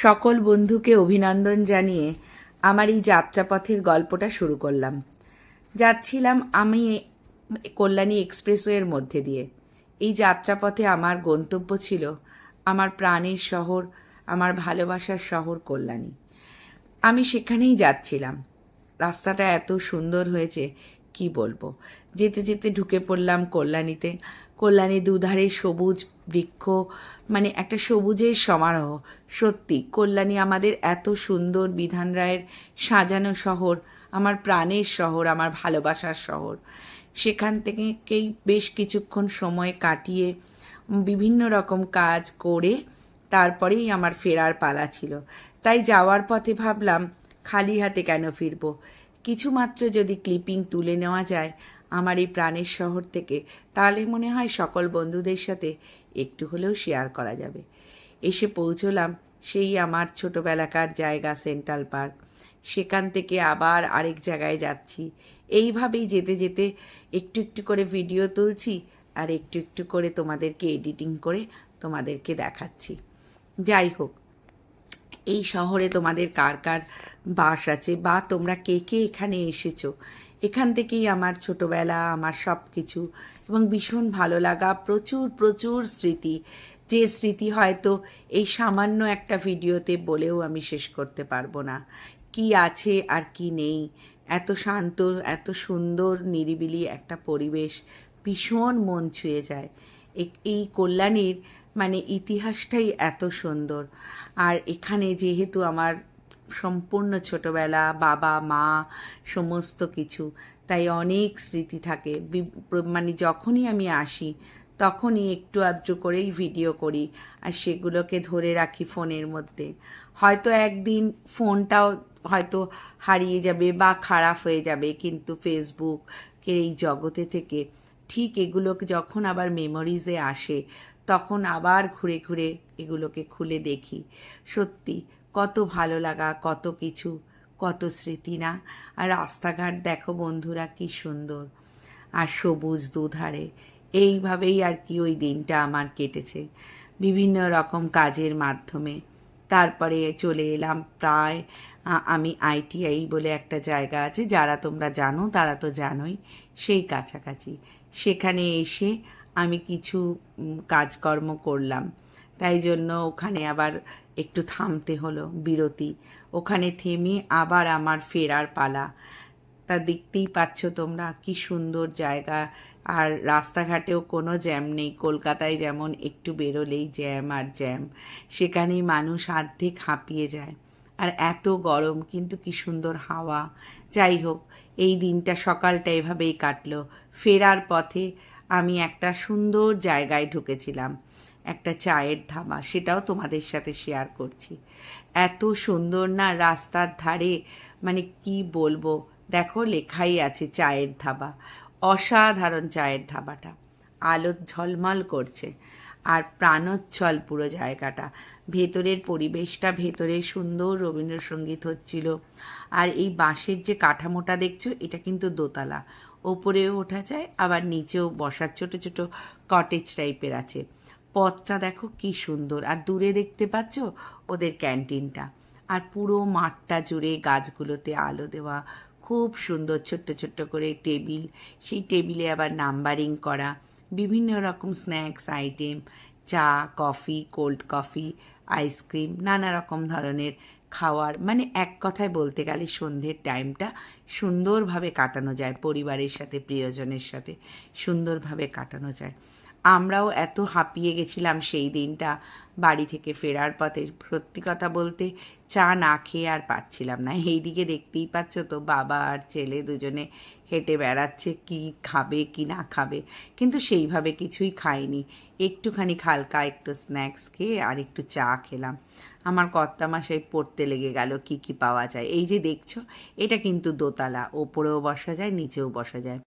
সকল বন্ধুকে অভিনন্দন জানিয়ে আমার এই যাত্রাপথের গল্পটা শুরু করলাম। যাচ্ছিলাম আমি কল্যাণী এক্সপ্রেসওয়ের মধ্যে দিয়ে। এই যাত্রাপথে আমার গন্তব্য ছিল আমার প্রাণের শহর, আমার ভালোবাসার শহর কল্যাণী। আমি সেখানেই যাচ্ছিলাম। রাস্তাটা এত সুন্দর হয়েছে কি বলবো। যেতে যেতে ঢুকে পড়লাম কল্যাণীতে। কল্যাণী দুধারে সবুজ বৃক্ষ, মানে একটা সবুজের সমারোহ। সত্যি কল্যাণী আমাদের এত সুন্দর, বিধান রায়ের সাজানো শহর, আমার প্রাণের শহর, আমার ভালোবাসার শহর। সেখান থেকেই বেশ কিছুক্ষণ সময় কাটিয়ে বিভিন্ন রকম কাজ করে তারপরেই আমার ফেরার পালা ছিল। তাই যাওয়ার পথে ভাবলাম খালি হাতে কেন ফিরবো, কিছুমাত্র যদি ক্লিপিং তুলে নেওয়া যায় আমার এই প্রাণের শহর থেকে, তাহলে মনে হয় সকল বন্ধুদের সাথে একটু হলেও শেয়ার করা যাবে। এসে পৌঁছলাম সেই আমার ছোটোবেলাকার জায়গা সেন্ট্রাল পার্ক। সেখান থেকে আবার আরেক জায়গায় যাচ্ছি। এইভাবেই যেতে যেতে একটু একটু করে ভিডিও তুলছি আর একটু একটু করে তোমাদেরকে এডিটিং করে তোমাদেরকে দেখাচ্ছি। যাই হোক, এই শহরে তোমাদের কার কার বাস আছে বা তোমরা কে কে এখানে এসেছো, এখান থেকেই আমার ছোটোবেলা, আমার সব কিছু এবং ভীষণ ভালো লাগা, প্রচুর প্রচুর স্মৃতি, যে স্মৃতি হয়তো এই সামান্য একটা ভিডিওতে বলেও আমি শেষ করতে পারবো না। কি আছে আর কি নেই, এত শান্ত, এত সুন্দর নিরিবিলি একটা পরিবেশ, ভীষণ মন ছুঁয়ে যায়। এই কল্যাণীর মানে ইতিহাসটাই এত সুন্দর। আর এখানে যেহেতু আমার সম্পূর্ণ ছোটোবেলা, বাবা মা সমস্ত কিছু, তাই অনেক স্মৃতি থাকে। মানে যখনই আমি আসি তখনই একটু আধটু করেই ভিডিও করি আর সেগুলোকে ধরে রাখি ফোনের মধ্যে। হয়তো একদিন ফোনটাও হয়তো হারিয়ে যাবে বা খারাপ হয়ে যাবে, কিন্তু ফেসবুকের এই জগতে থেকে ঠিক এগুলো যখন আবার মেমোরিজে আসে তখন আবার ঘুরে ঘুরে এগুলোকে খুলে দেখি। সত্যি কত ভালো লাগা, কত কিছু, কত স্মৃতি না। আর রাস্তাঘাট দেখো বন্ধুরা কি সুন্দর, আর সবুজ দুধারে। এইভাবেই আর কি ওই দিনটা আমার কেটেছে বিভিন্ন রকম কাজের মাধ্যমে। তারপরে চলে এলাম প্রায় আমি আইটিআই বলে একটা জায়গা আছে, যারা তোমরা জানো তারা তো জানোই, সেই কাছাকাছি। সেখানে এসে আমি কিছু কাজকর্ম করলাম, তাই জন্য ওখানে আবার একটু থামতে হলো, বিরতি। ওখানে থেমে আবার আমার ফেরার পালা। তা দেখতেই পাচ্ছ তোমরা কি সুন্দর জায়গা। আর রাস্তাঘাটেও কোনো জ্যাম নেই। কলকাতায় যেমন একটু বেরোলেই জ্যাম আর জ্যাম, সেখানেই মানুষ অর্ধেক হাঁপিয়ে যায়। আর এত গরম, কিন্তু কি সুন্দর হাওয়া। যাই হোক, এই দিনটা সকালটা এভাবেই কাটলো। ফেরার পথে আমি একটা সুন্দর জায়গায় ঢুকেছিলাম, একটা চায়ের ধাবা, সেটাও তোমাদের সাথে শেয়ার করছি। এত সুন্দর না রাস্তার ধারে, মানে কি বলবো। দেখো লেখাই আছে চায়ের ধাবা, অসাধারণ চায়ের ধাবাটা, আলো ঝলমল করছে আর প্রাণোচ্ছল পুরো জায়গাটা। ভেতরের পরিবেশটা, ভেতরে সুন্দর রবীন্দ্রসঙ্গীত হচ্ছিল। আর এই বাঁশের যে কাঠামোটা দেখছো, এটা কিন্তু দোতলা, ওপরেও ওঠা যায়, আবার নিচেও বসার ছোট ছোট কটেজ টাইপের আছে। পথটা দেখো কি সুন্দর। আর দূরে দেখতে পাচ্ছ ওদের ক্যান্টিনটা। আর পুরো মাঠটা জুড়ে গাছগুলোতে আলো দেওয়া, খুব সুন্দর ছোট্ট ছোট্ট করে টেবিল, সেই টেবিলে আবার নাম্বারিং করা, বিভিন্ন রকম স্ন্যাক্স আইটেম, চা, কফি, কোল্ড কফি, আইসক্রিম, নানা রকম ধরনের খাওয়ার। মানে এক কথায় বলতে গেলে সন্ধ্যের টাইমটা সুন্দরভাবে কাটানো যায়, পরিবারের সাথে, প্রিয়জনের সাথে সুন্দরভাবে কাটানো যায়। আমরাও এত হাঁপিয়ে গেছিলাম সেই দিনটা বাড়ি থেকে ফেরার পথে, সত্যি কথা বলতে চা না খেয়ে আর পারছিলাম না। এই দিকে দেখতেই পাচ্ছ তো, বাবা আর ছেলে দুজনে হেঁটে বেড়াচ্ছে, কি খাবে কি না খাবে, কিন্তু সেইভাবে কিছুই খাইনি। একটুখানি হালকা একটু স্ন্যাক্স খেয়ে আর একটু চা খেলাম। আমার কর্তামশাই পড়তে লেগে গেল কি কি পাওয়া যায়। এই যে দেখছো, এটা কিন্তু দোতলা, ওপরেও বসা যায়, নিচেও বসা যায়।